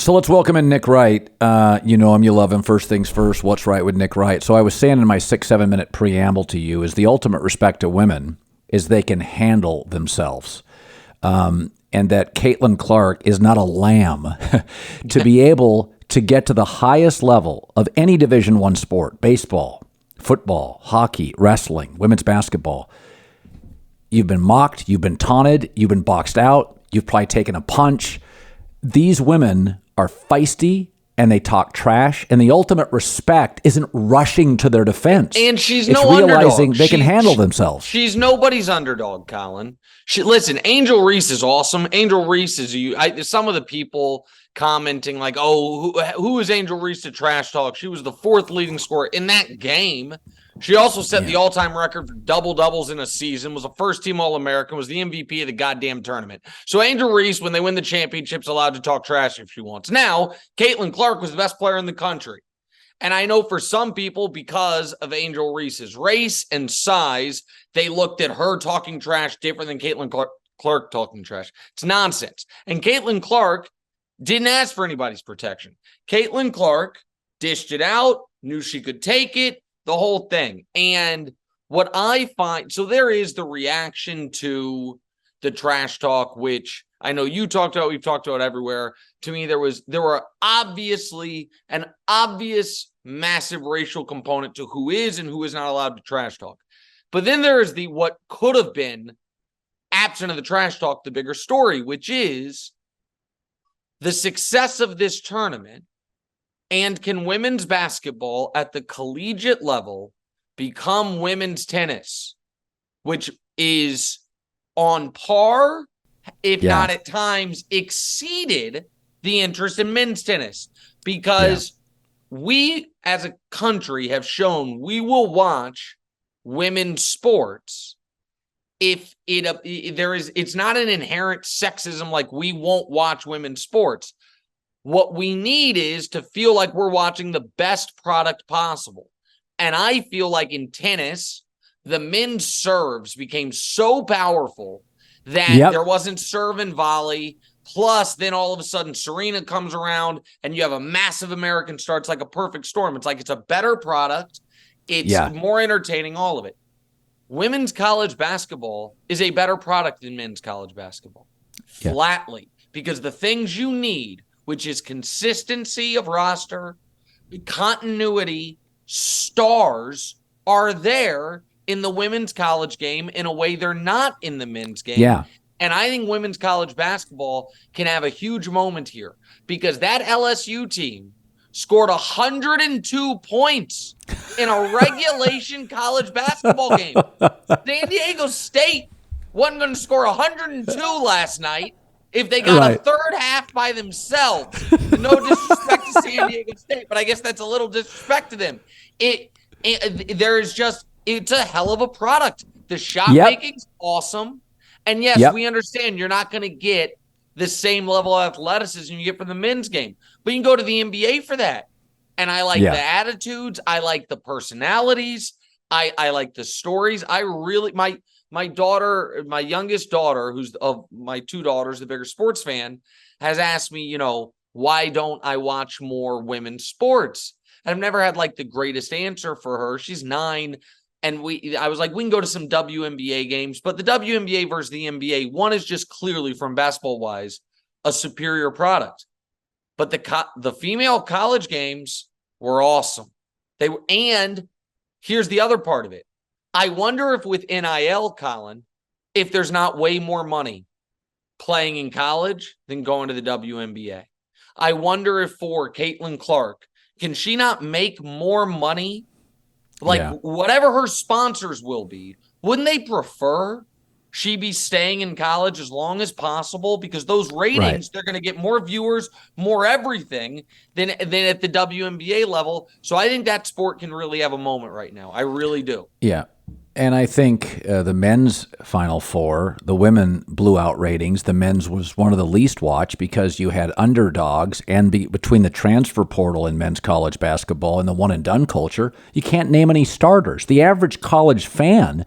So let's welcome in Nick Wright. You know him, you love him. First things first, what's right with Nick Wright? So I was saying in my 6-7 minute preamble to you is the ultimate respect to women is they can handle themselves. And that Caitlin Clark is not a lamb to be able to get to the highest level of any Division I sport, baseball, football, hockey, wrestling, women's basketball. You've been mocked, you've been taunted, you've been boxed out, you've probably taken a punch. These women are feisty and they talk trash, and the ultimate respect isn't rushing to their defense. And she's it's no realizing underdog. They can handle themselves. She's nobody's underdog, Colin. Listen, Angel Reese is awesome. Angel Reese is some of the people commenting like, oh, who is Angel Reese to trash talk? She was the 4th leading scorer in that game. She also set the all-time record for double-doubles in a season, was a first-team All-American, was the MVP of the goddamn tournament. So Angel Reese, when they win the championship's allowed to talk trash if she wants. Now, Caitlin Clark was the best player in the country. And I know for some people, because of Angel Reese's race and size, they looked at her talking trash different than Caitlin Clark talking trash. It's nonsense. And Caitlin Clark didn't ask for anybody's protection. Caitlin Clark dished it out, knew she could take it, the whole thing. And what I find, so there is the reaction to the trash talk, which I know you talked about, we've talked about everywhere. To me, there were obviously an obvious massive racial component to who is and who is not allowed to trash talk. But then there is what could have been, absent of the trash talk, the bigger story, which is the success of this tournament. And can women's basketball at the collegiate level become women's tennis, which is on par, if not at times exceeded the interest in men's tennis? Because we as a country have shown we will watch women's sports if it's not an inherent sexism like we won't watch women's sports. What we need is to feel like we're watching the best product possible. And I feel like in tennis, the men's serves became so powerful that there wasn't serve and volley. Plus, then all of a sudden, Serena comes around and you have a massive American star. It's like a perfect storm. It's like it's a better product. It's more entertaining, all of it. Women's college basketball is a better product than men's college basketball. Flatly. Because the things you need, which is consistency of roster, continuity, stars, are there in the women's college game in a way they're not in the men's game. Yeah. And I think women's college basketball can have a huge moment here because that LSU team scored 102 points in a regulation college basketball game. San Diego State wasn't going to score 102 last night if they got a third half by themselves. No disrespect to San Diego State, but I guess that's a little disrespect to them. It's a hell of a product. The shot making's awesome. And yes, we understand you're not going to get the same level of athleticism you get from the men's game. But you can go to the NBA for that. And I like the attitudes. I like the personalities. I like the stories. I really, my daughter, my youngest daughter, who's of my 2 daughters, the bigger sports fan, has asked me, why don't I watch more women's sports? And I've never had like the greatest answer for her. She's 9. And I was like, we can go to some WNBA games, but the WNBA versus the NBA, one is just clearly from basketball wise, a superior product. But the female college games were awesome. And here's the other part of it. I wonder if with NIL, Colin, if there's not way more money playing in college than going to the WNBA. I wonder if for Caitlin Clark, can she not make more money? Whatever her sponsors will be, wouldn't they prefer she be staying in college as long as possible? Because those ratings, they're going to get more viewers, more everything than at the WNBA level. So I think that sport can really have a moment right now. I really do. Yeah. And I think the men's Final Four, the women blew out ratings. The men's was one of the least watched because you had underdogs, and between the transfer portal in men's college basketball and the one-and-done culture, you can't name any starters. The average college fan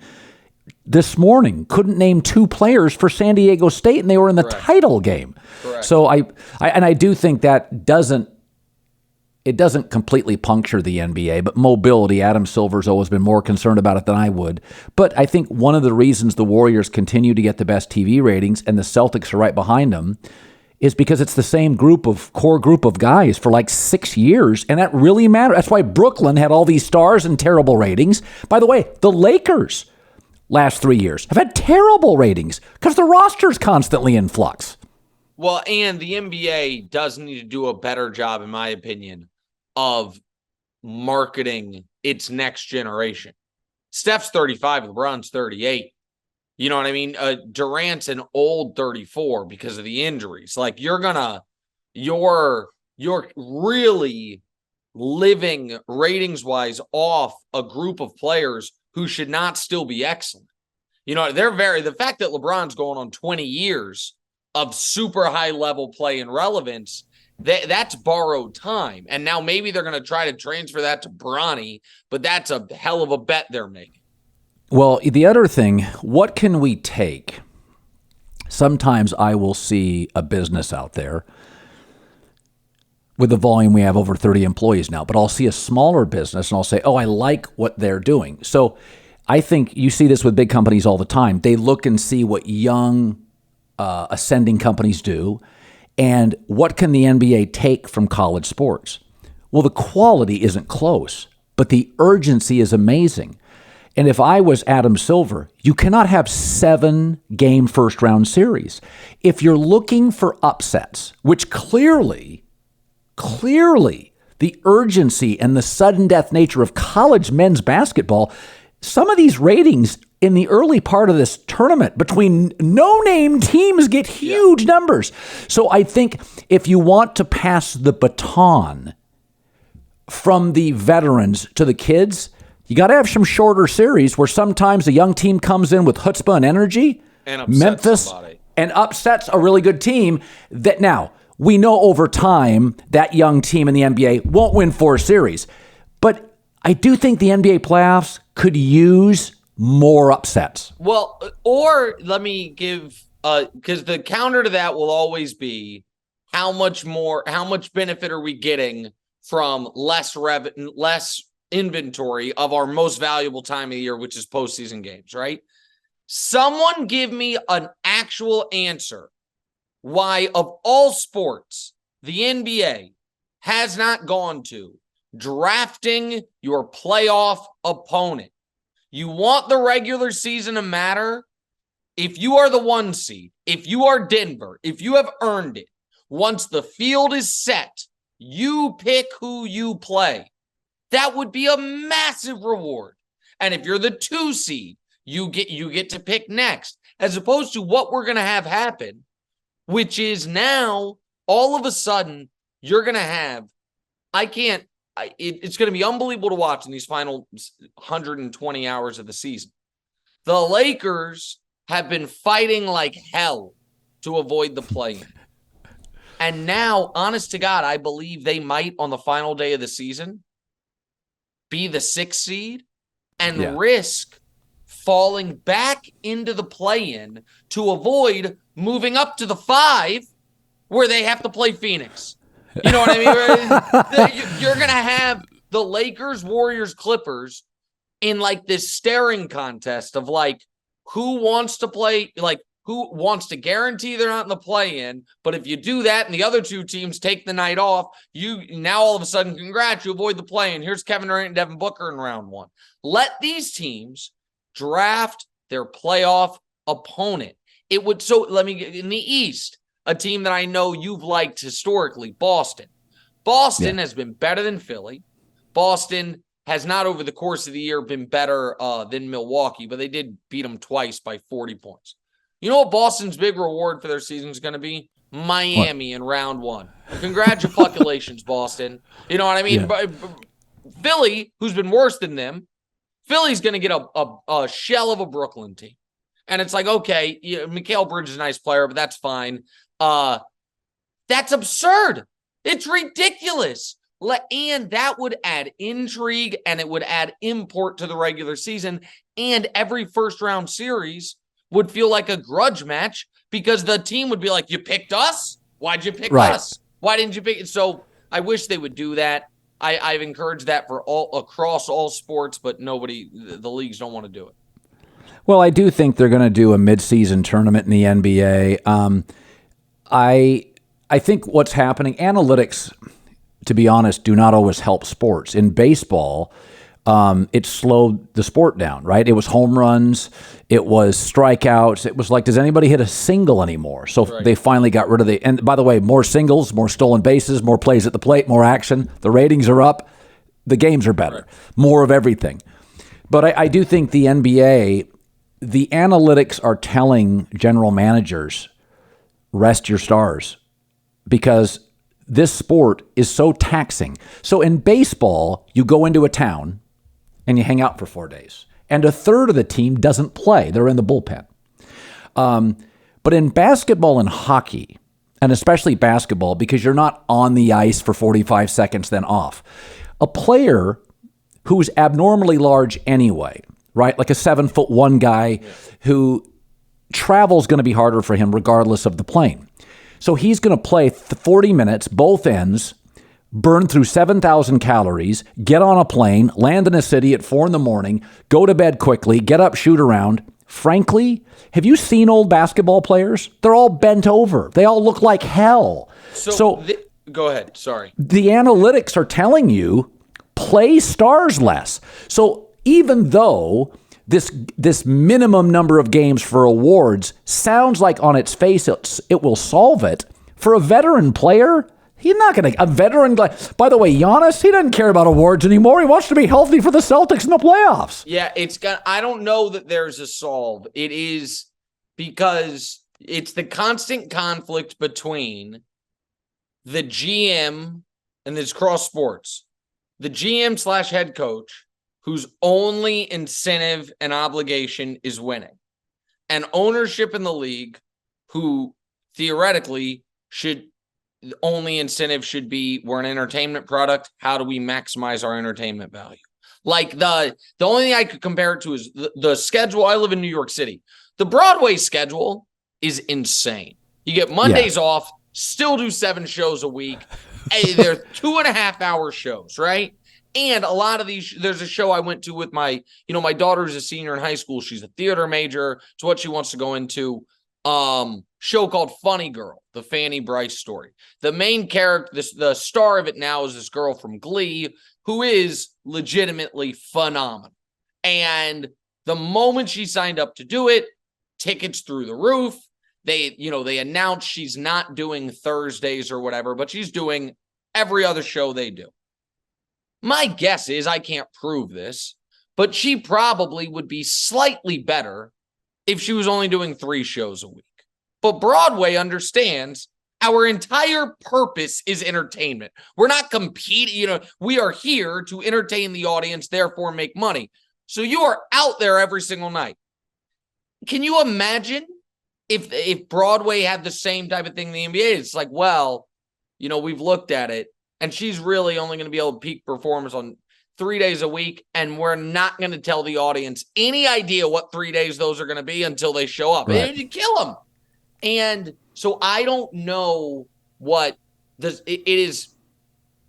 this morning couldn't name 2 players for San Diego State, and they were in the title game. Correct. So I do think that doesn't completely puncture the NBA, but mobility, Adam Silver's always been more concerned about it than I would. But I think one of the reasons the Warriors continue to get the best TV ratings and the Celtics are right behind them is because it's the same core group of guys for like 6 years, and that really matters. That's why Brooklyn had all these stars and terrible ratings. By the way, the Lakers last 3 years have had terrible ratings because the roster's constantly in flux. Well, and the NBA does need to do a better job, in my opinion, of marketing its next generation. Steph's 35, LeBron's 38. You know what I mean? Durant's an old 34 because of the injuries. Like you're really living ratings wise off a group of players who should not still be excellent. You know, the fact that LeBron's going on 20 years of super high level play and relevance, that's borrowed time. And now maybe they're going to try to transfer that to Bronny, but that's a hell of a bet they're making. Well, the other thing, what can we take? Sometimes I will see a business out there with the volume we have over 30 employees now, but I'll see a smaller business and I'll say, oh, I like what they're doing. So I think you see this with big companies all the time. They look and see what young ascending companies do and what can the NBA take from college sports. Well, the quality isn't close, but the urgency is amazing. And if I was Adam Silver, you cannot have 7-game first-round series. If you're looking for upsets, which clearly, the urgency and the sudden death nature of college men's basketball, some of these ratings in the early part of this tournament between no-name teams get huge numbers. So I think if you want to pass the baton from the veterans to the kids, you got to have some shorter series where sometimes a young team comes in with chutzpah and energy, and Memphis, somebody. And upsets a really good team. That now we know over time that young team in the NBA won't win 4 series, but I do think the NBA playoffs could use more upsets. Well, or let me give because the counter to that will always be how much benefit are we getting from less inventory of our most valuable time of the year, which is postseason games, right? Someone give me an actual answer why, of all sports, the NBA has not gone to drafting your playoff opponent. You want the regular season to matter? If you are the 1 seed, if you are Denver, if you have earned it, once the field is set, you pick who you play. That would be a massive reward. And if you're the 2 seed, you get to pick next, as opposed to what we're going to have happen, which is now all of a sudden you're going to have, it's going to be unbelievable to watch in these final 120 hours of the season. The Lakers have been fighting like hell to avoid the play-in. And now, honest to God, I believe they might on the final day of the season be the 6th seed and risk falling back into the play-in to avoid moving up to the 5 where they have to play Phoenix. You know what I mean? You're going to have the Lakers, Warriors, Clippers in like this staring contest of like who wants to play, like who wants to guarantee they're not in the play-in. But if you do that and the other 2 teams take the night off, you now all of a sudden, congrats, you avoid the play-in. Here's Kevin Durant and Devin Booker in round 1. Let these teams draft their playoff opponent. In the East, a team that I know you've liked historically, Boston. Boston has been better than Philly. Boston has not over the course of the year been better than Milwaukee, but they did beat them twice by 40 points. You know what Boston's big reward for their season is going to be? Miami in round 1. Congratulations, Boston. You know what I mean? Yeah. Philly, who's been worse than them, Philly's going to get a shell of a Brooklyn team. And it's like, okay, Mikal Bridges is a nice player, but that's fine. That's absurd. It's ridiculous. And that would add intrigue and it would add import to the regular season. And every first-round series would feel like a grudge match because the team would be like, you picked us? Why'd you pick us? Why didn't you pick it? So I wish they would do that. I've encouraged that for across all sports, but the leagues don't want to do it. Well, I do think they're going to do a midseason tournament in the NBA. I think what's happening, analytics, to be honest, do not always help sports. In baseball, it slowed the sport down, right? It was home runs, it was strikeouts. It was like, does anybody hit a single anymore? So They finally got rid of and by the way, more singles, more stolen bases, more plays at the plate, more action. The ratings are up. The games are better. More of everything. But I do think the NBA, the analytics are telling general managers, rest your stars, because this sport is so taxing. So in baseball, you go into a town and you hang out for 4 days, and a third of the team doesn't play. They're in the bullpen. But in basketball and hockey, and especially basketball, because you're not on the ice for 45 seconds, then off, a player who's abnormally large anyway, right? Like a 7'1" guy who travel's going to be harder for him regardless of the plane. So he's going to play 40 minutes, both ends, burn through 7,000 calories, get on a plane, land in a city at 4 a.m, go to bed quickly, get up, shoot around. Frankly, have you seen old basketball players? They're all bent over. They all look like hell. Go ahead. Sorry. The analytics are telling you play stars less. So even though this minimum number of games for awards sounds like on its face it will solve it, for a veteran player, he's not going to. A veteran guy. By the way, Giannis, he doesn't care about awards anymore. He wants to be healthy for the Celtics in the playoffs. Yeah, I don't know that there's a solve. It is because it's the constant conflict between the GM, and this cross sports, the GM / head coach, whose only incentive and obligation is winning, and ownership in the league, who theoretically the only incentive should be, we're an entertainment product. How do we maximize our entertainment value? Like the only thing I could compare it to is the schedule. I live in New York City. The Broadway schedule is insane. You get Mondays off, still do 7 shows a week. They're 2.5-hour shows, right? And a lot of these, there's a show I went to with my daughter's a senior in high school. She's a theater major. It's what she wants to go into. Show called Funny Girl, the Fanny Bryce story. The main character, the star of it now, is this girl from Glee who is legitimately phenomenal. And the moment she signed up to do it, tickets through the roof. They announced she's not doing Thursdays or whatever, but she's doing every other show they do. My guess is, I can't prove this, but she probably would be slightly better if she was only doing 3 shows a week. But Broadway understands our entire purpose is entertainment. We're not competing. We are here to entertain the audience, therefore make money. So you are out there every single night. Can you imagine if Broadway had the same type of thing in the NBA? It's like, well, we've looked at it, and she's really only going to be able to peak performance on 3 days a week, and we're not going to tell the audience any idea what 3 days those are going to be until they show up. Right. You kill them. And so I don't know what it is.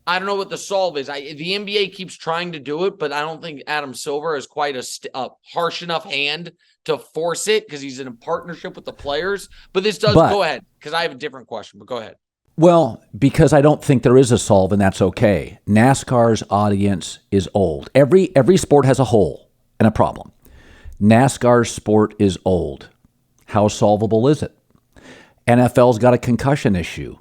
I don't know what the solve is. The NBA keeps trying to do it, but I don't think Adam Silver is quite a harsh enough hand to force it, because he's in a partnership with the players. But this does go ahead, because I have a different question, but go ahead. Well, because I don't think there is a solve, and that's okay. NASCAR's audience is old. Every sport has a hole and a problem. NASCAR's sport is old. How solvable is it? NFL's got a concussion issue.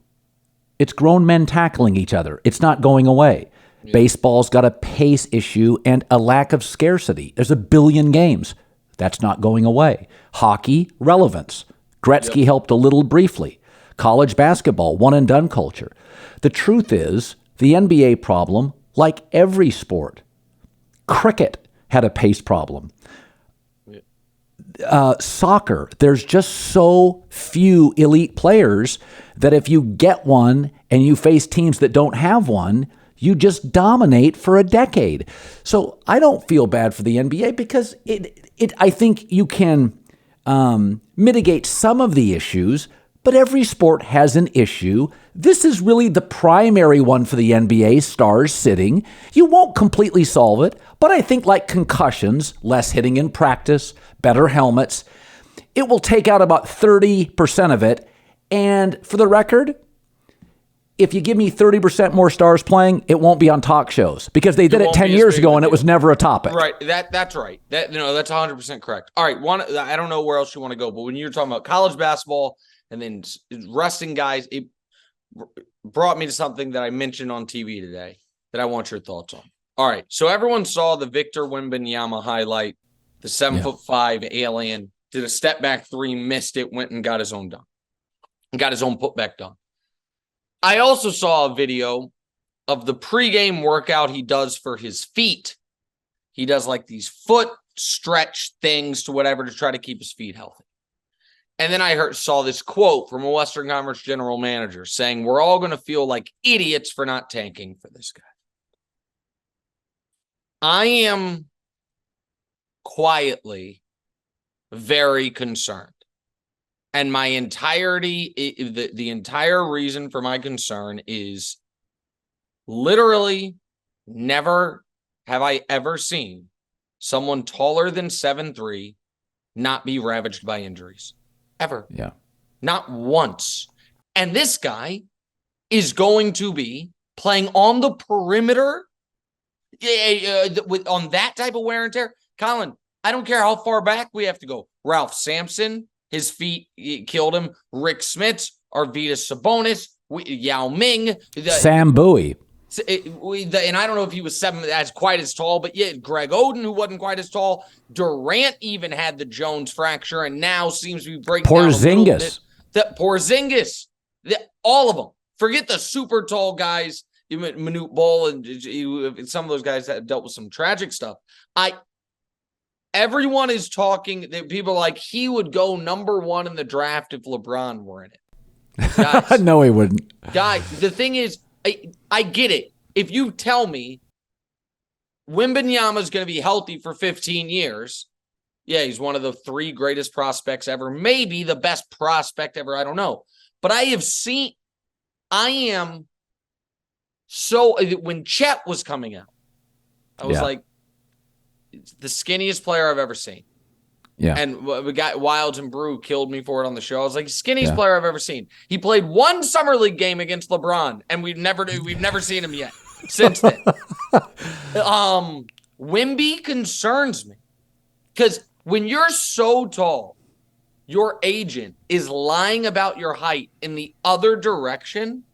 It's grown men tackling each other. It's not going away. Yeah. Baseball's got a pace issue and a lack of scarcity. There's 1 billion games. That's not going away. Hockey, relevance. Gretzky helped a little briefly. College basketball, one-and-done culture. The truth is, the NBA problem, like every sport. Cricket had a pace problem. Soccer, there's just so few elite players that if you get one and you face teams that don't have one, You just dominate for a decade. So I don't feel bad for the NBA because I think you can mitigate some of the issues, but every sport has an issue. This is really the primary one for the NBA, stars sitting. You won't completely solve it, but I think like concussions, less hitting in practice, better helmets, it will take out about 30% of it. And for the record, if you give me 30% more stars playing, it won't be on talk shows because they did it 10 years ago and it was never a topic. Right. That's right. That's 100% correct. All right. I don't know where else you want to go, but when you're talking about college basketball and then resting guys, it brought me to something that I mentioned on TV today that I want your thoughts on. All right. So everyone saw the Victor Wembanyama highlight, the 7'5" alien, did a step back three, missed it, went and got his own dunk, and got his own putback dunk. I also saw a video of the pregame workout he does for his feet. He does like these foot stretch things to whatever to try to keep his feet healthy. And then I saw this quote from a Western Conference general manager saying, we're all going to feel like idiots for not tanking for this guy. I am quietly very concerned. And my the entire reason for my concern is literally never have I ever seen someone taller than 7'3" not be ravaged by injuries. Ever. Yeah. Not once. And this guy is going to be playing on the perimeter on that type of wear and tear. Colin, I don't care how far back we have to go. Ralph Sampson, his feet killed him. Rick Smits, Arvydas Sabonis, Yao Ming. Sam Bowie. And I don't know if he was quite as tall, but yeah, Greg Oden, who wasn't quite as tall. Durant even had the Jones fracture and now seems to be breaking down a little bit. Porzingis. All of them. Forget the super tall guys, Manute Bol, and some of those guys that dealt with some tragic stuff. Everyone is talking. People are like, he would go number one in the draft if LeBron were in it. Guys, no, he wouldn't. Guys, the thing is, I get it. If you tell me Wembanyama is going to be healthy for 15 years, yeah, he's one of the 3 greatest prospects ever, maybe the best prospect ever, I don't know. But when Chet was coming out, I was like, it's the skinniest player I've ever seen. Yeah. And we got Wilds and Brew killed me for it on the show. I was like, skinniest player I've ever seen. He played one summer league game against LeBron, and we've never seen him yet since then. Wemby concerns me because when you're so tall, your agent is lying about your height in the other direction.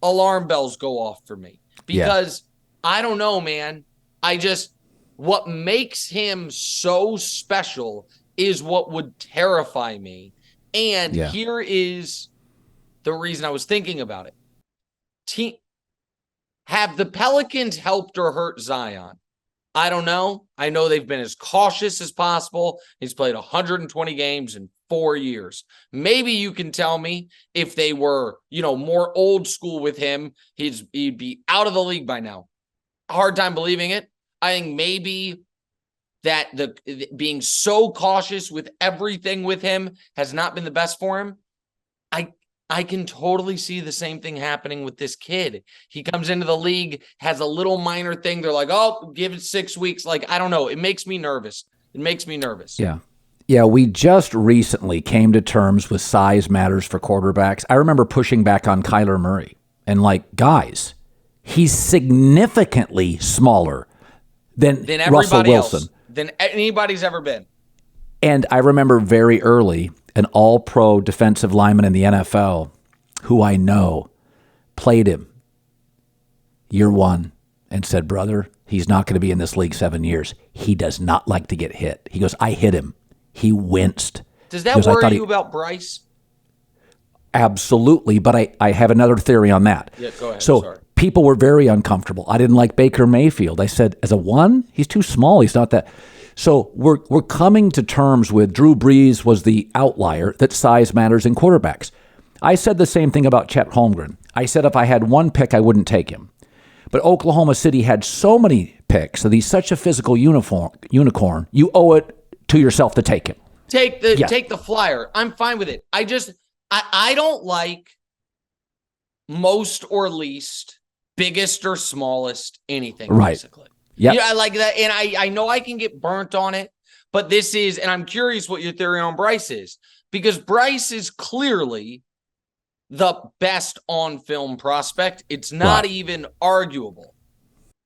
Alarm bells go off for me because I don't know, man. What makes him so special is what would terrify me. And here is the reason I was thinking about it. Have the Pelicans helped or hurt Zion? I don't know. I know they've been as cautious as possible. He's played 120 games in 4 years. Maybe you can tell me if they were, more old school with him, he'd be out of the league by now. Hard time believing it. I think maybe that being so cautious with everything with him has not been the best for him. I can totally see the same thing happening with this kid. He comes into the league, has a little minor thing. They're like, oh, give it 6 weeks. Like, I don't know. It makes me nervous. Yeah. Yeah, we just recently came to terms with size matters for quarterbacks. I remember pushing back on Kyler Murray and guys, he's significantly smaller than Russell Wilson. Else, than anybody's ever been. And I remember very early, an all-pro defensive lineman in the NFL who I know played him year one and said, brother, he's not going to be in this league 7 years. He does not like to get hit. He goes, I hit him. He winced. Does that worry you about Bryce? Absolutely, but I have another theory on that. Yeah, go ahead. So people were very uncomfortable. I didn't like Baker Mayfield. I said, as a 1, he's too small. He's not that. So we're coming to terms with Drew Brees was the outlier that size matters in quarterbacks. I said the same thing about Chet Holmgren. I said if I had one pick, I wouldn't take him. But Oklahoma City had so many picks that he's such a physical unicorn. You owe it to yourself to take him. Take the flyer. I'm fine with it. I don't like most or least, biggest or smallest, anything, basically. Yeah, I like that. And I know I can get burnt on it, but this is, and I'm curious what your theory on Bryce is, because Bryce is clearly the best on film prospect. It's not even arguable.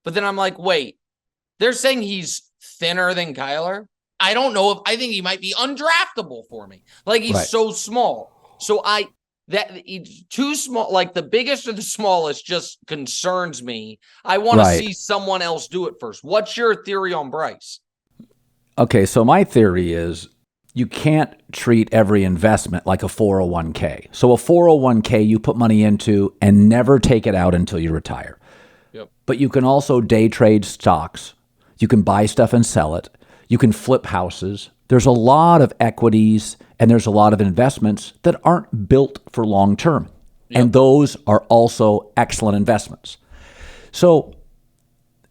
But then I'm like, wait, they're saying he's thinner than Kyler? I don't know I think he might be undraftable for me. Like, he's so small. So he's too small, like the biggest or the smallest just concerns me. I want to see someone else do it first. What's your theory on Bryce? Okay, so my theory is you can't treat every investment like a 401k. So a 401k you put money into and never take it out until you retire. Yep. But you can also day trade stocks. You can buy stuff and sell it. You can flip houses. There's a lot of equities and there's a lot of investments that aren't built for long term. Yep. And those are also excellent investments. So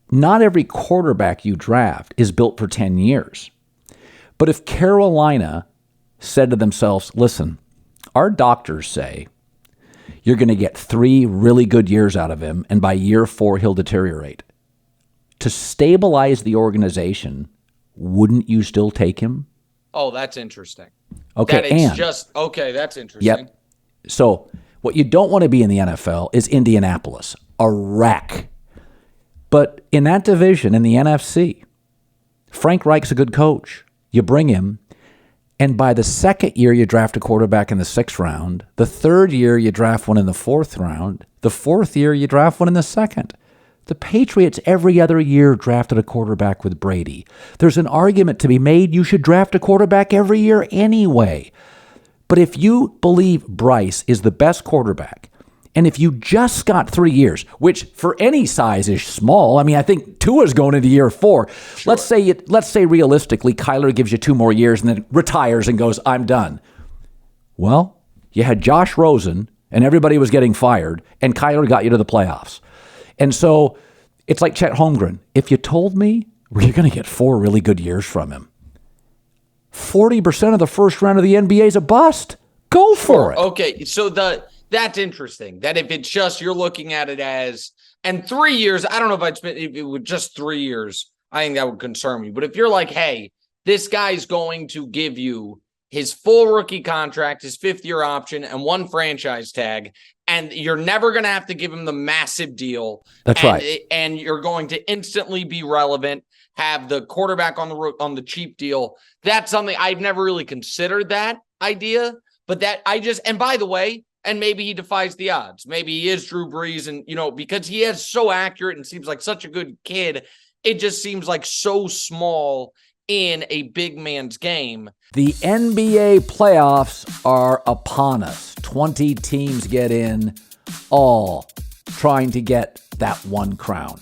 not every quarterback you draft is built for 10 years. But if Carolina said to themselves, listen, our doctors say you're going to get 3 really good years out of him, and by year 4, he'll deteriorate. To stabilize the organization, wouldn't you still take him? Oh, that's interesting. Okay, that's interesting. Yep. So what you don't want to be in the NFL is Indianapolis, a wreck. But in that division, in the NFC, Frank Reich's a good coach. You bring him, and by the second year, you draft a quarterback in the 6th round. The 3rd year, you draft one in the 4th round. The 4th year, you draft one in the 2nd. The Patriots every other year drafted a quarterback with Brady. There's an argument to be made you should draft a quarterback every year anyway. But if you believe Bryce is the best quarterback, and if you just got 3 years, which for any size is small, I mean, I think Tua's going into year 4. Sure. Let's say realistically, Kyler gives you 2 more years and then retires and goes, I'm done. Well, you had Josh Rosen and everybody was getting fired, and Kyler got you to the playoffs. And so it's like Chet Holmgren. If you told me you're going to get 4 really good years from him, 40% of the first round of the NBA is a bust. Go for it. Okay, so that's interesting. That if it's just you're looking at it as, and 3 years, I don't know if it would just 3 years, I think that would concern me. But if you're like, hey, this guy's going to give you his full rookie contract, his 5th-year option, and 1 franchise tag, and you're never going to have to give him the massive deal. That's right. And you're going to instantly be relevant, have the quarterback on the cheap deal. That's something I've never really considered that idea, but and by the way, and maybe he defies the odds. Maybe he is Drew Brees, and, because he is so accurate and seems like such a good kid, it just seems like so small in a big man's game. The NBA playoffs are upon us. 20 teams get in, all trying to get that one crown.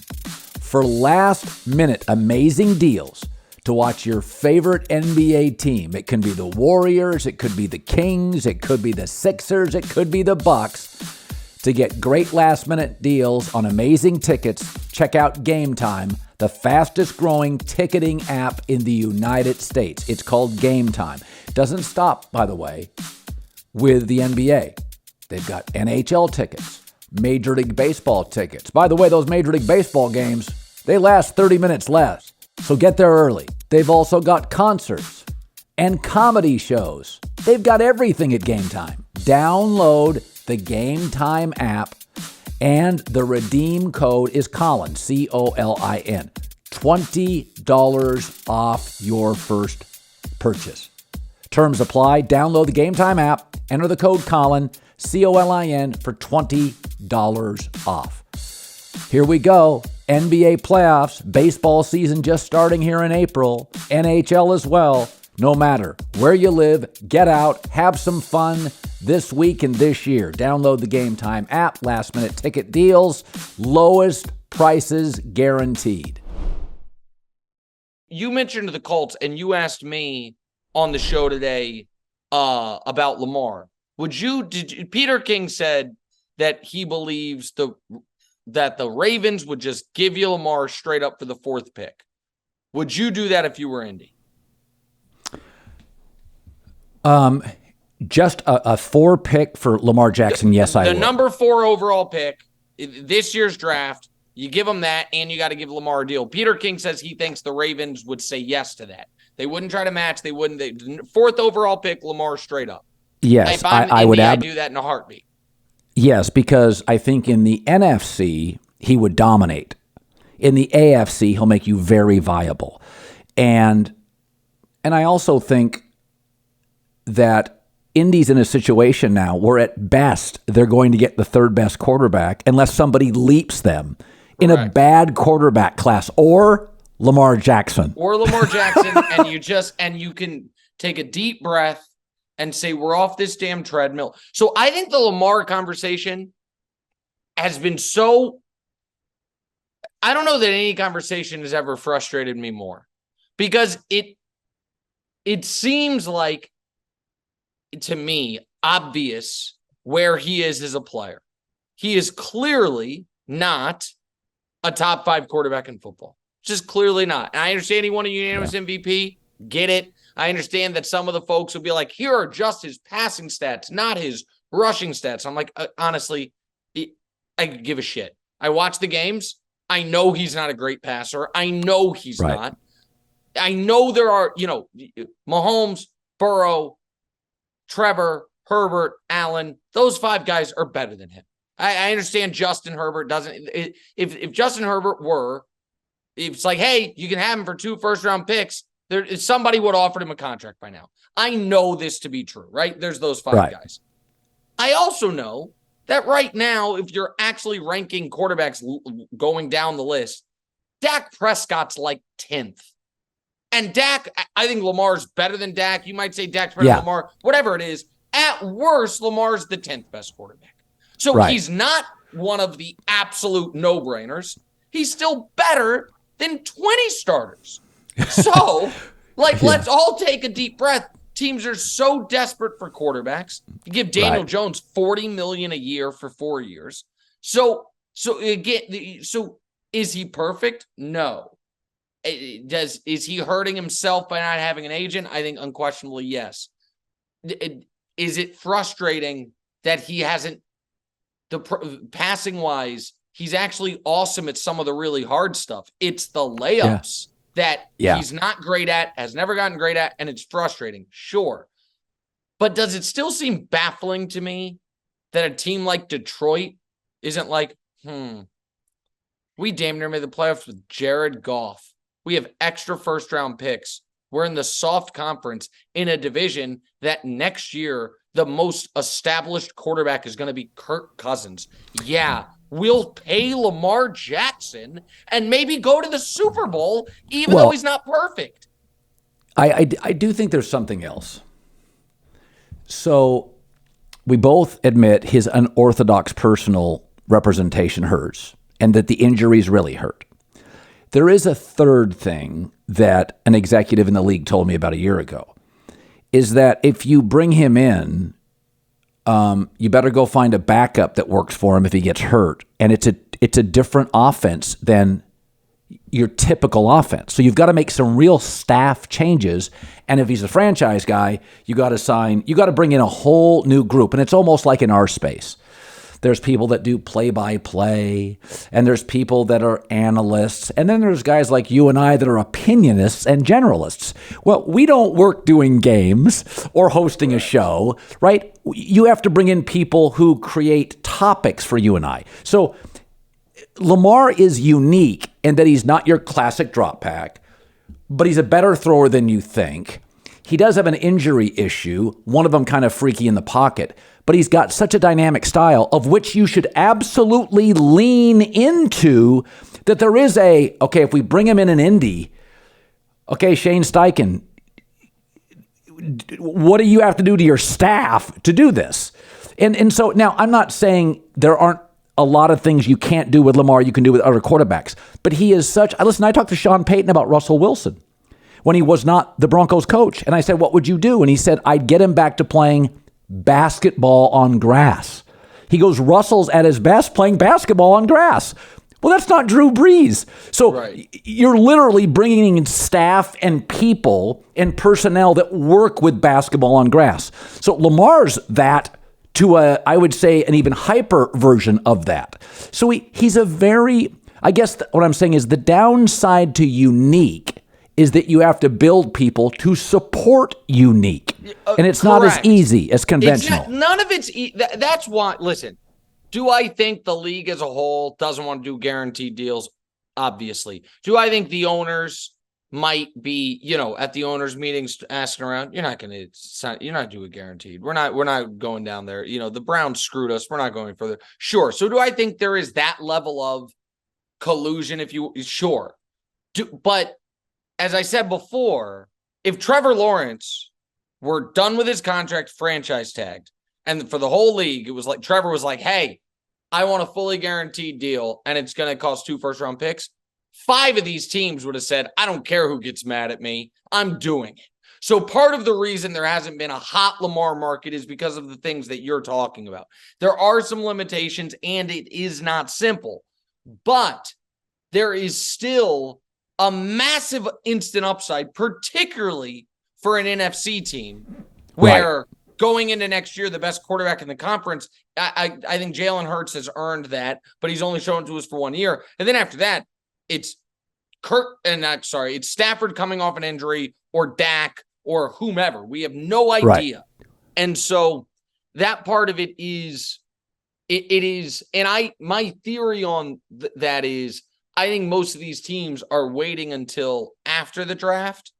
For last-minute amazing deals to watch your favorite NBA team, it can be the Warriors, it could be the Kings, it could be the Sixers, it could be the Bucks. To get great last-minute deals on amazing tickets, check out Game Time, the fastest-growing ticketing app in the United States. It's called Game Time. It doesn't stop, by the way, with the NBA. They've got NHL tickets, Major League Baseball tickets. By the way, those Major League Baseball games, they last 30 minutes less, so get there early. They've also got concerts and comedy shows. They've got everything at Game Time. Download the Game Time app, and the redeem code is Colin, COLIN. $20 off your first purchase. Terms apply. Download the Game Time app, enter the code Colin, COLIN, for $20 off. Here we go. NBA playoffs, baseball season just starting here in April, NHL as well. No matter where you live, get out, have some fun this week and this year. Download the Game Time app, last-minute ticket deals, lowest prices guaranteed. You mentioned the Colts, and you asked me on the show today about Lamar. Peter King said that he believes that the Ravens would just give you Lamar straight up for the 4th pick. Would you do that if you were Indy? Just a 4 pick for Lamar Jackson, yes, I would. The number 4 overall pick, this year's draft, you give them that, and you got to give Lamar a deal. Peter King says he thinks the Ravens would say yes to that. They wouldn't try to match. They wouldn't. 4th overall pick, Lamar straight up. Yes, if I'm I would do that in a heartbeat. Yes, because I think in the NFC, he would dominate. In the AFC, he'll make you very viable. And I also think that Indy's in a situation now where at best they're going to get the 3rd best quarterback unless somebody leaps them in a bad quarterback class, or Lamar Jackson. And you can take a deep breath and say, we're off this damn treadmill. So I think the Lamar conversation has been so, I don't know that any conversation has ever frustrated me more, because it seems like, to me, obvious where he is as a player. He is clearly not a top 5 quarterback in football. Just clearly not. And I understand he won a unanimous MVP. Get it. I understand that some of the folks will be like, here are just his passing stats, not his rushing stats. I'm like, honestly, I give a shit. I watch the games. I know he's not a great passer. I know he's not. I know there are, Mahomes, Burrow, Trevor, Herbert, Allen, those 5 guys are better than him. I understand Justin Herbert doesn't. If Justin Herbert were, it's like, hey, you can have him for 2 first-round picks, somebody would have offered him a contract by now. I know this to be true, right? There's those 5 guys. I also know that right now, if you're actually ranking quarterbacks going down the list, Dak Prescott's like 10th. And Dak, I think Lamar's better than Dak. You might say Dak's better than Lamar. Whatever it is, at worst, Lamar's the 10th best quarterback. So he's not one of the absolute no-brainers. He's still better than 20 starters. So, let's all take a deep breath. Teams are so desperate for quarterbacks. You give Daniel Jones $40 million a year for 4 years. So is he perfect? No. Is he hurting himself by not having an agent? I think unquestionably yes. Is it frustrating that he hasn't, passing wise, he's actually awesome at some of the really hard stuff. It's the layups that he's not great at, has never gotten great at, and it's frustrating. Sure. But does it still seem baffling to me that a team like Detroit isn't like, we damn near made the playoffs with Jared Goff. We have extra first-round picks. We're in the soft conference in a division that next year the most established quarterback is going to be Kirk Cousins. Yeah, we'll pay Lamar Jackson and maybe go to the Super Bowl, even though he's not perfect. I do think there's something else. So we both admit his unorthodox personal representation hurts and that the injuries really hurt. There is a third thing that an executive in the league told me about a year ago, is that if you bring him in, you better go find a backup that works for him if he gets hurt. And it's a different offense than your typical offense. So you've got to make some real staff changes. And if he's a franchise guy, you got to bring in a whole new group. And it's almost like in our space. There's people that do play-by-play, and there's people that are analysts, and then there's guys like you and I that are opinionists and generalists. Well, we don't work doing games or hosting a show, right? You have to bring in people who create topics for you and I. So Lamar is unique in that he's not your classic drop pack, but he's a better thrower than you think. He does have an injury issue, one of them kind of freaky in the pocket, but he's got such a dynamic style of which you should absolutely lean into, that there is if we bring him in an Indy, okay, Shane Steichen, what do you have to do to your staff to do this? And so now I'm not saying there aren't a lot of things you can't do with Lamar you can do with other quarterbacks, but he is such, I talked to Sean Payton about Russell Wilson when he was not the Broncos coach. And I said, what would you do? And he said, I'd get him back to playing basketball on grass. He goes, Russell's at his best playing basketball on grass. Well, that's not Drew Brees. So you're literally bringing in staff and people and personnel that work with basketball on grass. So Lamar's that to I would say, an even hyper version of that. So he's a very, I guess what I'm saying is the downside to unique is that you have to build people to support unique. And it's not as easy as conventional. None of it's, that's why, listen, do I think the league as a whole doesn't want to do guaranteed deals? Obviously. Do I think the owners might be, at the owners meetings asking around, you're not doing guaranteed. We're not going down there. The Browns screwed us. We're not going further. Sure. So do I think there is that level of collusion? Sure. But as I said before, if Trevor Lawrence were done with his contract, franchise tagged, and for the whole league, it was like Trevor was like, hey, I want a fully guaranteed deal, and it's going to cost 2 first-round picks. 5 of these teams would have said, I don't care who gets mad at me. I'm doing it. So part of the reason there hasn't been a hot Lamar market is because of the things that you're talking about. There are some limitations, and it is not simple. But there is still a massive instant upside, particularly for an NFC team where going into next year, the best quarterback in the conference, I think Jalen Hurts has earned that, but he's only shown to us for 1 year. And then after that, it's it's Stafford coming off an injury or Dak or whomever. We have no idea. Right. And so that part of it is, it is, and my theory on that is, I think most of these teams are waiting until after the draft,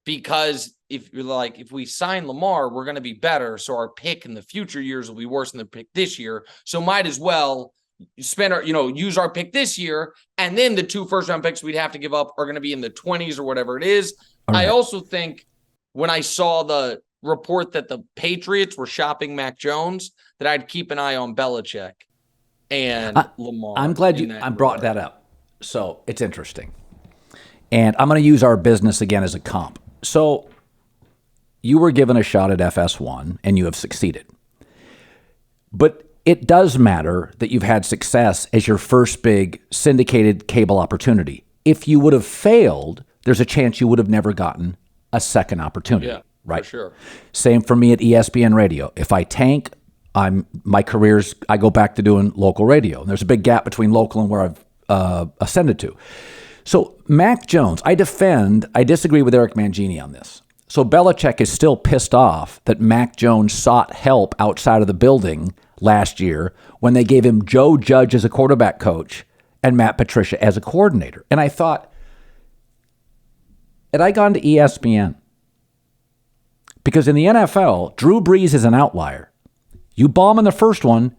because if we sign Lamar, we're going to be better. So our pick in the future years will be worse than the pick this year. So might as well spend use our pick this year. And then the 2 first-round picks we'd have to give up are going to be in the 20s or whatever it is. Right. I also think when I saw the report that the Patriots were shopping Mac Jones, that I'd keep an eye on Belichick and Lamar. I'm glad you brought that up. So it's interesting. And I'm going to use our business again as a comp. So you were given a shot at FS1 and you have succeeded. But it does matter that you've had success as your first big syndicated cable opportunity. If you would have failed, there's a chance you would have never gotten a second opportunity. Yeah, right? For sure. Same for me at ESPN Radio. If I tank, I go back to doing local radio. And there's a big gap between local and where I've ascended to. So Mac Jones, I disagree with Eric Mangini on this. So Belichick is still pissed off that Mac Jones sought help outside of the building last year when they gave him Joe Judge as a quarterback coach and Matt Patricia as a coordinator. And I thought, had I gone to ESPN? Because in the NFL, Drew Brees is an outlier. You bomb in the first one,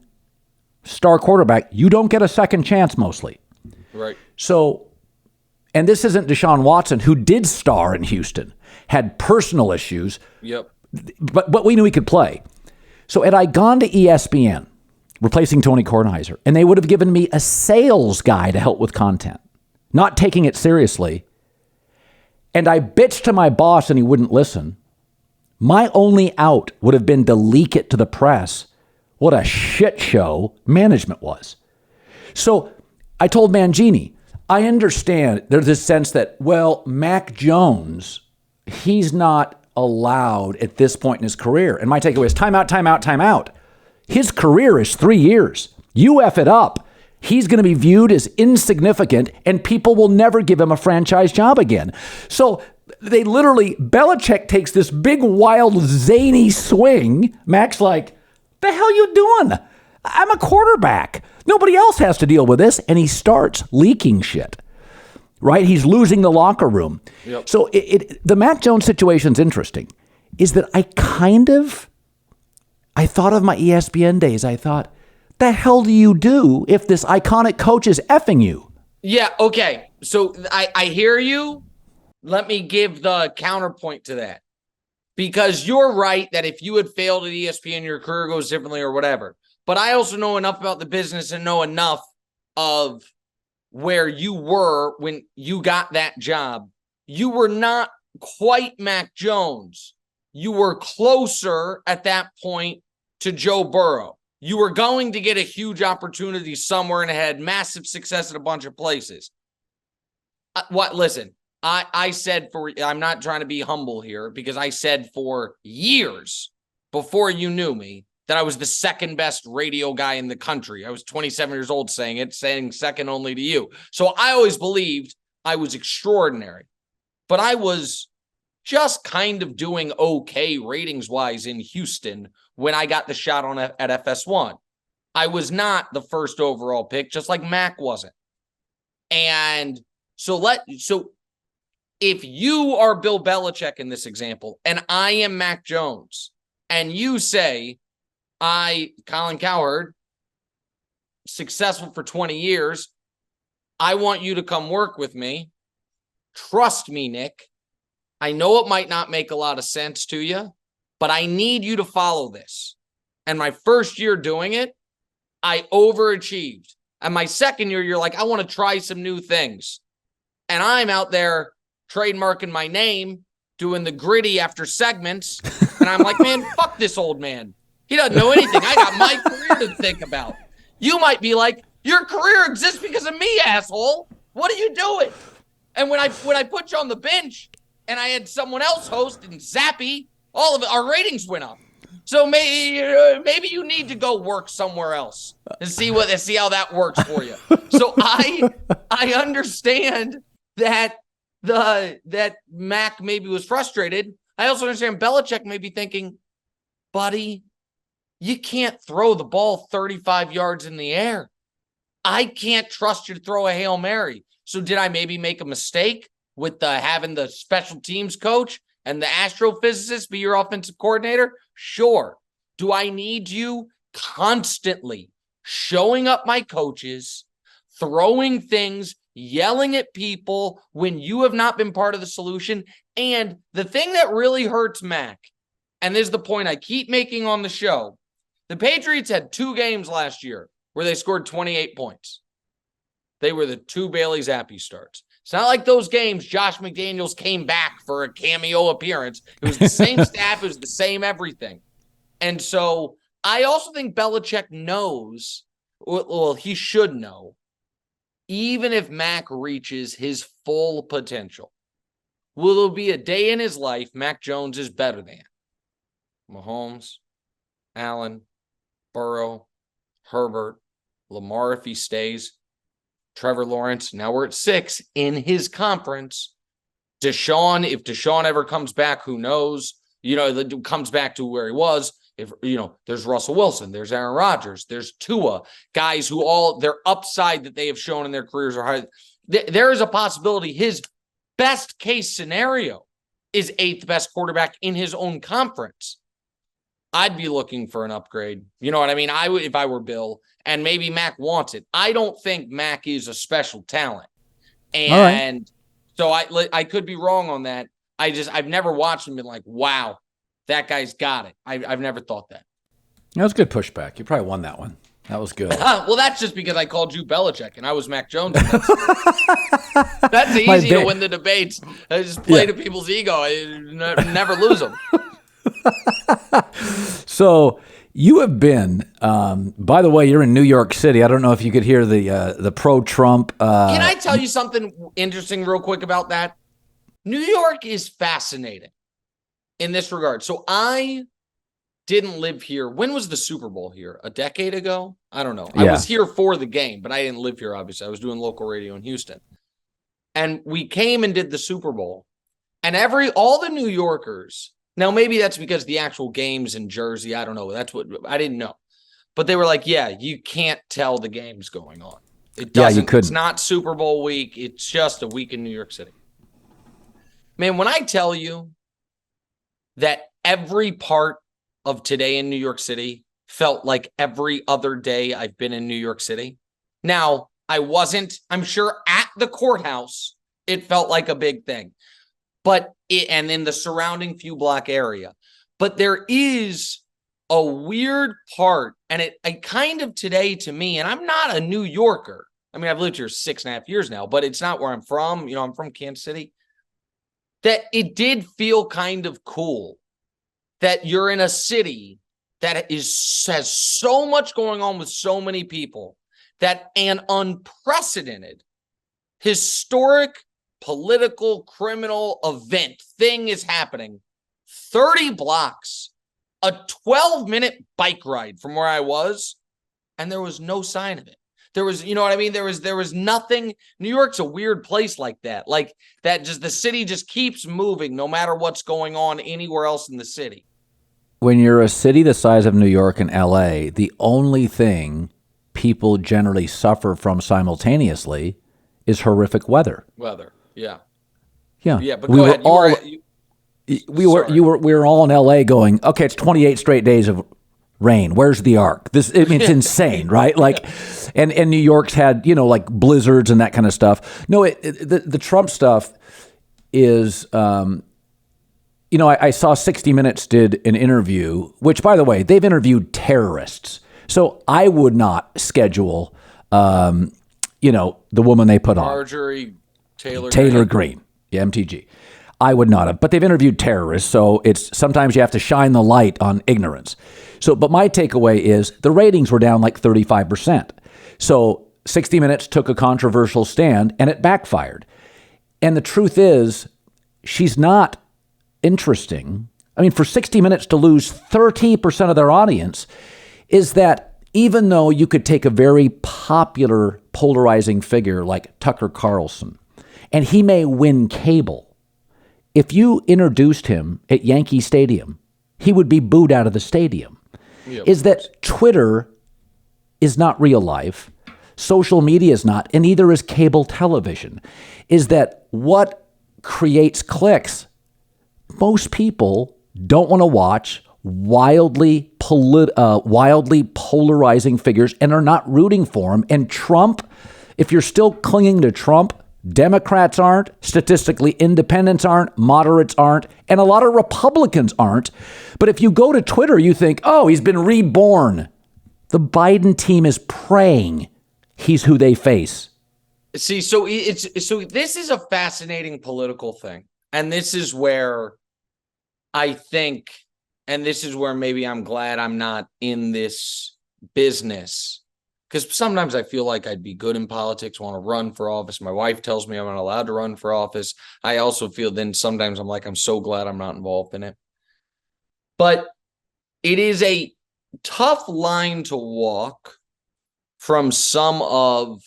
star quarterback, you don't get a second chance mostly. Right. So, and this isn't Deshaun Watson, who did star in Houston, had personal issues. Yep. But we knew he could play. So had I gone to ESPN, replacing Tony Kornheiser, and they would have given me a sales guy to help with content, not taking it seriously, and I bitched to my boss and he wouldn't listen, my only out would have been to leak it to the press what a shit show management was. So I told Mangini, I understand there's this sense that, well, Mac Jones, he's not allowed at this point in his career. And my takeaway is timeout, timeout, timeout. His career is 3 years. You F it up. He's going to be viewed as insignificant and people will never give him a franchise job again. So they literally, Belichick takes this big, wild, zany swing. Mac's like, the hell you doing? I'm a quarterback. Nobody else has to deal with this. And he starts leaking shit, right? He's losing the locker room. Yep. So the Mac Jones situation's interesting, is that I thought of my ESPN days. I thought, the hell do you do if this iconic coach is effing you? Yeah, okay. So I hear you. Let me give the counterpoint to that. Because you're right that if you had failed at ESPN, your career goes differently or whatever. But I also know enough about the business and know enough of where you were when you got that job. You were not quite Mac Jones. You were closer at that point to Joe Burrow. you were going to get a huge opportunity somewhere and had massive success in a bunch of places. Listen, I said I'm not trying to be humble here, because I said for years before you knew me that I was the second best radio guy in the country. I was 27 years old saying second only to you. So I always believed I was extraordinary, but I was just kind of doing okay ratings-wise in Houston when I got the shot on at FS1. I was not the first overall pick, just like Mac wasn't. And so if you are Bill Belichick in this example, and I am Mac Jones, and you say, Colin Cowherd, successful for 20 years, I want you to come work with me. Trust me, Nick. I know it might not make a lot of sense to you, but I need you to follow this. And my first year doing it, I overachieved. And my second year, you're like, I want to try some new things. And I'm out there trademarking my name, doing the gritty after segments. And I'm like, man, fuck this old man. He doesn't know anything. I got my career to think about. You might be like, your career exists because of me, asshole. What are you doing? And when I put you on the bench and I had someone else host and Zappy, all of it, our ratings went up. So maybe you need to go work somewhere else and see how that works for you. So I understand that Mac maybe was frustrated. I also understand Belichick may be thinking, buddy, you can't throw the ball 35 yards in the air. I can't trust you to throw a Hail Mary. So did I maybe make a mistake with having the special teams coach and the astrophysicist be your offensive coordinator? Sure. Do I need you constantly showing up my coaches, throwing things, yelling at people when you have not been part of the solution? And the thing that really hurts Mac, and this is the point I keep making on the show, the Patriots had 2 games last year where they scored 28 points. They were the 2 Bailey Zappi starts. It's not like those games Josh McDaniels came back for a cameo appearance. It was the same staff. It was the same everything. And so I also think Belichick knows, well, he should know, even if Mac reaches his full potential, will there be a day in his life Mac Jones is better than Mahomes, Allen, Burrow, Herbert, Lamar if he stays, Trevor Lawrence? Now we're at 6 in his conference. Deshaun, if Deshaun ever comes back, who knows? Comes back to where he was. If there's Russell Wilson, there's Aaron Rodgers, there's Tua, guys who all their upside that they have shown in their careers are high. There is a possibility his best case scenario is 8th best quarterback in his own conference. I'd be looking for an upgrade. You know what I mean? I would, if I were Bill, and maybe Mac wants it. I don't think Mac is a special talent. And so I could be wrong on that. I've never watched him and been like, wow, that guy's got it. I've never thought that. That was good pushback. You probably won that one. That was good. Well, that's just because I called you Belichick and I was Mac Jones. That's easy to win the debates. I just play to people's ego. I never lose them. So you have been, by the way, you're in New York City. I don't know if you could hear the pro-Trump. Can I tell you something interesting real quick about that? New York is fascinating in this regard. So I didn't live here. When was the Super Bowl here? A decade ago? I don't know. Yeah. I was here for the game, but I didn't live here, obviously. I was doing local radio in Houston. And we came and did the Super Bowl. And all the New Yorkers, now maybe that's because the actual game's in Jersey. I don't know. That's what I didn't know. But they were like, yeah, you can't tell the game's going on. It doesn't. Yeah, you couldn't. It's not Super Bowl week. It's just a week in New York City. Man, when I tell you that every part of today in New York City felt like every other day I've been in New York City. Now, I'm sure at the courthouse, it felt like a big thing. And in the surrounding few block area. But there is a weird part, and it kind of today to me, and I'm not a New Yorker. I mean, I've lived here 6.5 years now, but it's not where I'm from. I'm from Kansas City. That it did feel kind of cool that you're in a city that has so much going on with so many people that an unprecedented, historic, political, criminal event thing is happening. 30 blocks, a 12-minute bike ride from where I was, and there was no sign of it. There was, you know what I mean? There was nothing. New York's a weird place like that. Like that, just the city just keeps moving no matter what's going on anywhere else in the city. When you're a city the size of New York and LA, the only thing people generally suffer from simultaneously is horrific weather. Yeah. Yeah. But go ahead. We were all in LA going, okay, it's 28 straight days of rain. Where's the ark? It's insane, right? Like, and New York's had, like blizzards and that kind of stuff. No, the Trump stuff is, I saw 60 Minutes did an interview, which, by the way, they've interviewed terrorists. So I would not schedule, the woman they put on. Marjorie Taylor Greene. Yeah, MTG. I would not have, but they've interviewed terrorists, so it's sometimes you have to shine the light on ignorance. So, but my takeaway is the ratings were down like 35%. So 60 Minutes took a controversial stand and it backfired. And the truth is, she's not interesting. I mean, for 60 Minutes to lose 30% of their audience is that even though you could take a very popular polarizing figure like Tucker Carlson, and he may win cable, if you introduced him at Yankee Stadium, he would be booed out of the stadium. Yeah, is that Twitter is not real life, social media is not, and neither is cable television. Is that what creates clicks? Most people don't want to watch wildly polarizing figures and are not rooting for him. And Trump, if you're still clinging to Trump, Democrats aren't, statistically independents aren't, moderates aren't, and a lot of Republicans aren't. But if you go to Twitter, you think, oh, he's been reborn. The Biden team is praying he's who they face. See, so this is a fascinating political thing. And this is where I think, and this is where maybe I'm glad I'm not in this business. Because sometimes I feel like I'd be good in politics, want to run for office. My wife tells me I'm not allowed to run for office. I also feel then sometimes I'm like, I'm so glad I'm not involved in it. But it is a tough line to walk from some of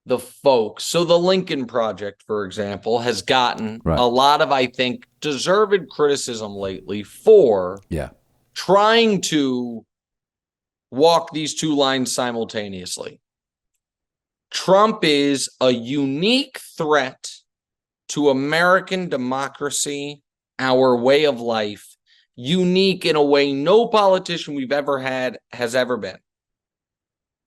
the folks. So the Lincoln Project, for example, has gotten a lot of, I think, deserved criticism lately for trying to walk these two lines simultaneously. Trump is a unique threat to American democracy, our way of life, unique in a way no politician we've ever had has ever been.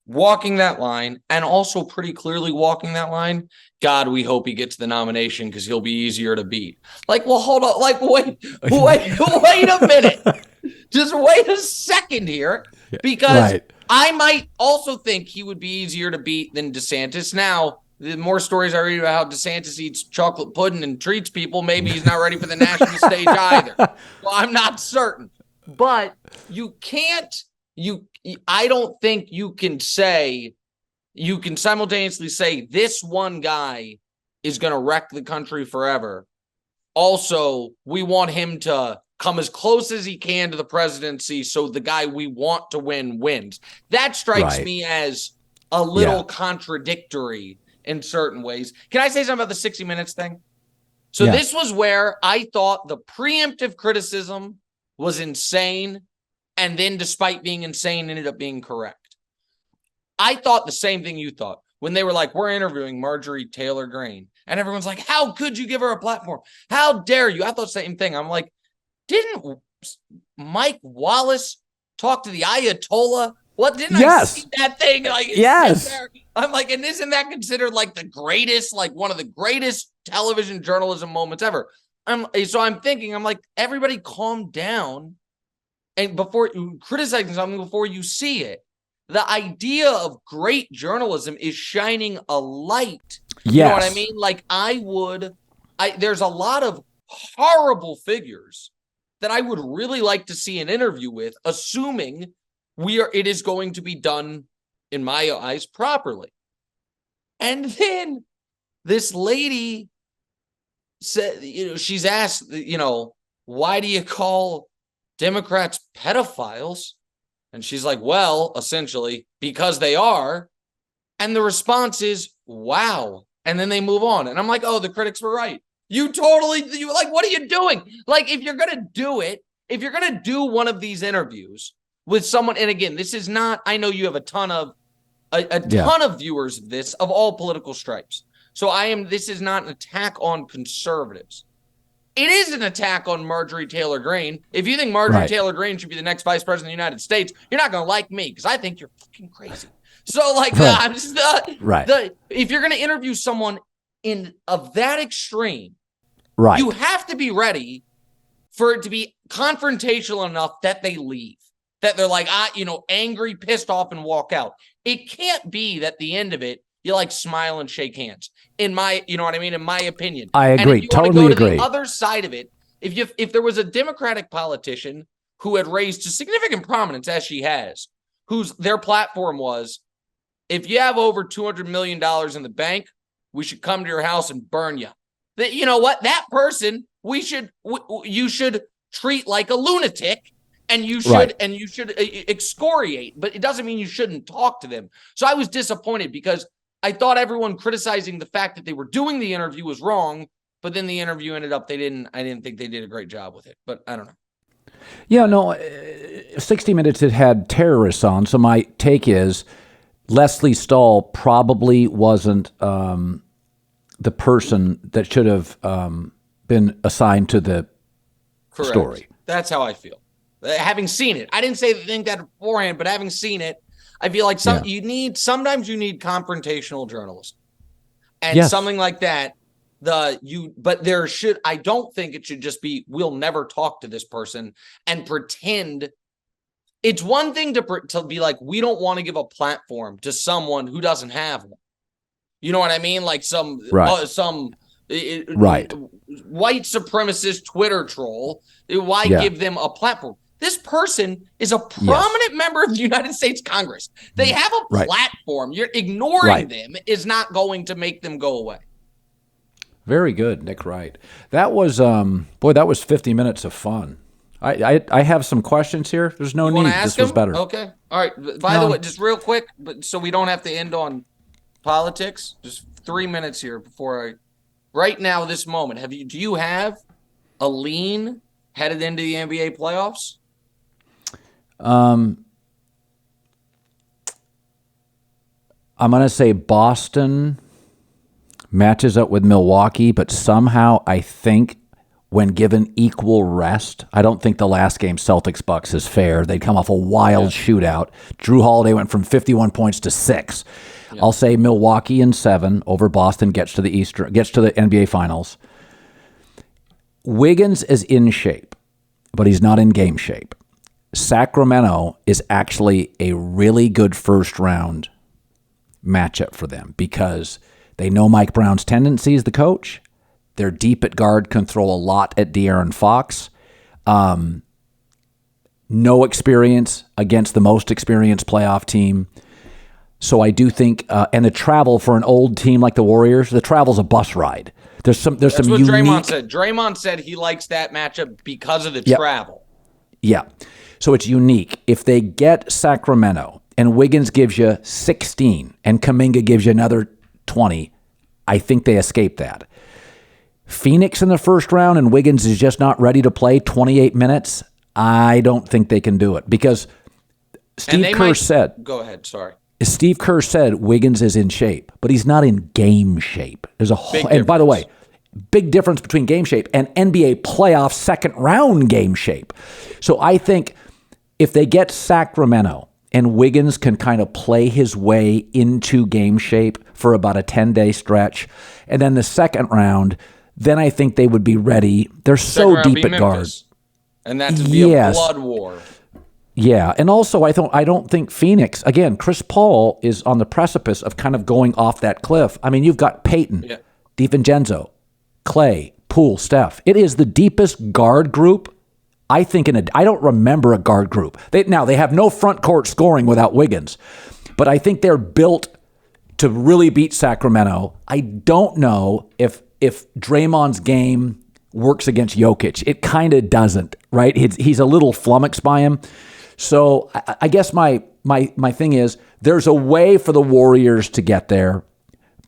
Walking that line, and also pretty clearly walking that line, God, we hope he gets the nomination because he'll be easier to beat. Like, well, hold on. Like, wait a minute. Just wait a second here, because I might also think he would be easier to beat than DeSantis. Now, the more stories I read about how DeSantis eats chocolate pudding and treats people, maybe he's not ready for the national stage either. Well, I'm not certain. But I don't think you can simultaneously say this one guy is going to wreck the country forever. Also, we want him to come as close as he can to the presidency so the guy we want to win wins. That strikes me as a little contradictory in certain ways. Can I say something about the 60 Minutes thing? So this was where I thought the preemptive criticism was insane, and then despite being insane, ended up being correct. I thought the same thing you thought when they were like, we're interviewing Marjorie Taylor Greene. And everyone's like, how could you give her a platform? How dare you? I thought the same thing. I'm like, didn't Mike Wallace talk to the Ayatollah? What, didn't I see that thing? Like, I'm like, and isn't that considered like the greatest, like one of the greatest television journalism moments ever? So I'm thinking, I'm like, everybody calm down. And before you criticizing something, before you see it, the idea of great journalism is shining a light. You know what I mean? Like there's a lot of horrible figures that I would really like to see an interview with, assuming it is going to be done, in my eyes, properly. And then this lady said, she's asked, why do you call Democrats pedophiles? And she's like, well, essentially, because they are. And the response is, wow. And then they move on. And I'm like, oh, the critics were right. You what are you doing? Like, if you're going to do it, if you're going to do one of these interviews with someone, and again, this is not, I know you have a ton of viewers of this, of all political stripes. So this is not an attack on conservatives. It is an attack on Marjorie Taylor Greene. If you think Marjorie Taylor Greene should be the next vice president of the United States, you're not going to like me because I think you're fucking crazy. So if you're going to interview someone of that extreme, you have to be ready for it to be confrontational enough that they leave, that they're like, angry, pissed off, and walk out. It can't be that the end of it, you like smile and shake hands. In my opinion. I agree. And if you totally want to go agree. to the other side of it, if there was a Democratic politician who had raised to significant prominence, as she has, their platform was, if you have over $200 million in the bank, we should come to your house and burn you. You know what? That person, you should treat like a lunatic, and you should excoriate. But it doesn't mean you shouldn't talk to them. So I was disappointed because I thought everyone criticizing the fact that they were doing the interview was wrong. But then the interview ended up, I didn't think they did a great job with it. But I don't know. Yeah, no, 60 Minutes had had terrorists on. So my take is Leslie Stahl probably wasn't the person that should have been assigned to the story. That's how I feel. Having seen it, I didn't think that beforehand, but having seen it, I feel like sometimes you need confrontational journalism, and something like that. I don't think it should just be, we'll never talk to this person and pretend. It's one thing to be like, we don't want to give a platform to someone who doesn't have one. You know what I mean? Like some white supremacist Twitter troll. Why give them a platform? This person is a prominent member of the United States Congress. They have a platform. You're ignoring them is not going to make them go away. Very good, Nick Wright. That was that was 50 minutes of fun. I have some questions here. There's no need. This was better. Okay. All right. By the way, just real quick, but so we don't have to end on politics. Just 3 minutes here right now, this moment. Do you have a lean headed into the NBA playoffs? I'm going to say Boston matches up with Milwaukee, but somehow I think when given equal rest, I don't think the last game Celtics-Bucks is fair. They'd come off a wild shootout. Drew Holiday went from 51 points to 6. Yeah. I'll say Milwaukee in 7 over Boston gets to the NBA Finals. Wiggins is in shape, but he's not in game shape. Sacramento is actually a really good first round matchup for them because they know Mike Brown's tendencies, the coach. They're deep at guard, can throw a lot at De'Aaron Fox. No experience against the most experienced playoff team. So I do think, and the travel for an old team like the Warriors, the travel's a bus ride. That's some what unique. Draymond said. Draymond said he likes that matchup because of the travel. Yeah. So it's unique. If they get Sacramento and Wiggins gives you 16 and Kuminga gives you another 20, I think they escape that. Phoenix in the first round and Wiggins is just not ready to play 28 minutes, I don't think they can do it because Steve Kerr said... Go ahead, sorry. Steve Kerr said Wiggins is in shape, but he's not in game shape. There's a whole... And by the way, big difference between game shape and NBA playoff second round game shape. So I think if they get Sacramento and Wiggins can kind of play his way into game shape for about a 10-day stretch, and then the second round, then I think they would be ready. They're so deep at guard. And that would be a blood war. Yeah, and also I don't think Phoenix, again, Chris Paul is on the precipice of kind of going off that cliff. I mean, you've got Peyton, DiVincenzo, Clay, Poole, Steph. It is the deepest guard group I think I don't remember a guard group. They have no front court scoring without Wiggins, but I think they're built to really beat Sacramento. I don't know if Draymond's game works against Jokic. It kind of doesn't, right? He's a little flummoxed by him. So I guess my thing is there's a way for the Warriors to get there,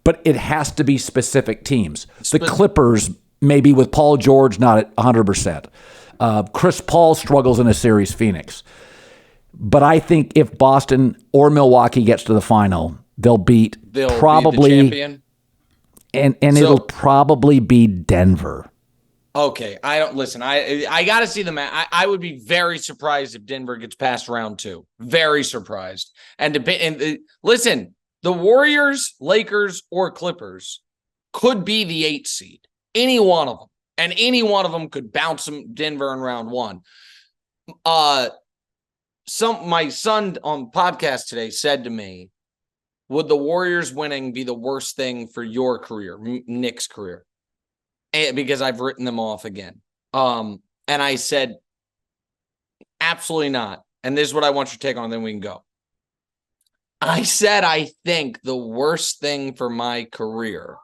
but it has to be specific teams. The Clippers, maybe with Paul George not at 100%. Chris Paul struggles in a series, Phoenix. But I think if Boston or Milwaukee gets to the final, they'll be the champion. And it'll probably be Denver. Okay, I don't listen. I got to see the match. I would be very surprised if Denver gets past round 2. Very surprised. And listen, the Warriors, Lakers, or Clippers could be the 8th seed. Any one of them, and any one of them could bounce Denver in round 1. My son on podcast today said to me, "Would the Warriors winning be the worst thing for your career, Nick's career?" Because I've written them off again. And I said, absolutely not. And this is what I want your take on, then we can go. I said, I think the worst thing for my career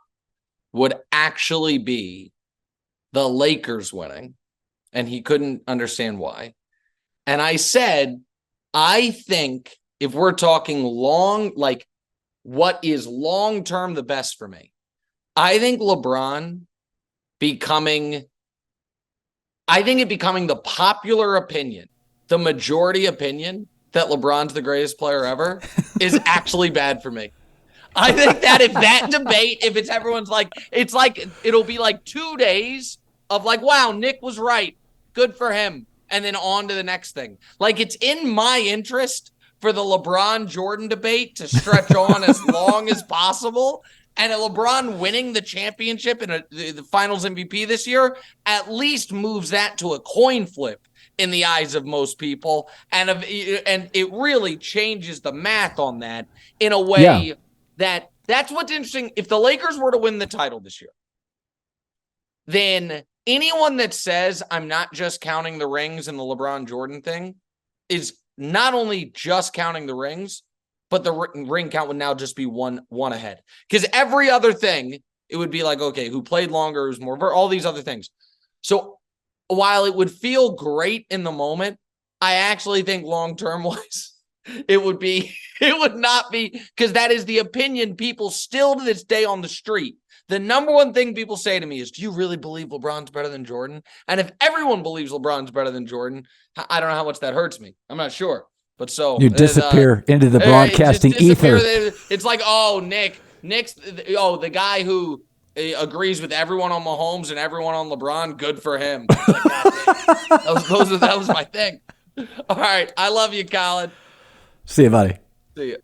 would actually be the Lakers winning. And he couldn't understand why. And I said, I think if we're talking what is long-term the best for me, I think LeBron becoming the popular opinion, the majority opinion that LeBron's the greatest player ever is actually bad for me. I think that if that debate, if it's everyone's it'll be like 2 days of wow, Nick was right. Good for him. And then on to the next thing. It's in my interest for the LeBron Jordan debate to stretch on as long as possible. And LeBron winning the championship and the Finals MVP this year at least moves that to a coin flip in the eyes of most people, and it really changes the math on that in a way that's what's interesting. If the Lakers were to win the title this year, then anyone that says I'm not just counting the rings and the LeBron Jordan thing is not only just counting the rings, but the ring count would now just be one ahead. Because every other thing, it would be okay, who played longer, who's more, all these other things. So while it would feel great in the moment, I actually think long-term wise, it would not be, because that is the opinion people still to this day on the street. The number one thing people say to me is, do you really believe LeBron's better than Jordan? And if everyone believes LeBron's better than Jordan, I don't know how much that hurts me. I'm not sure. But so you disappear into the broadcasting ether. It's Nick's the guy who agrees with everyone on Mahomes and everyone on LeBron. Good for him. That was my thing. All right. I love you, Colin. See you, buddy. See you.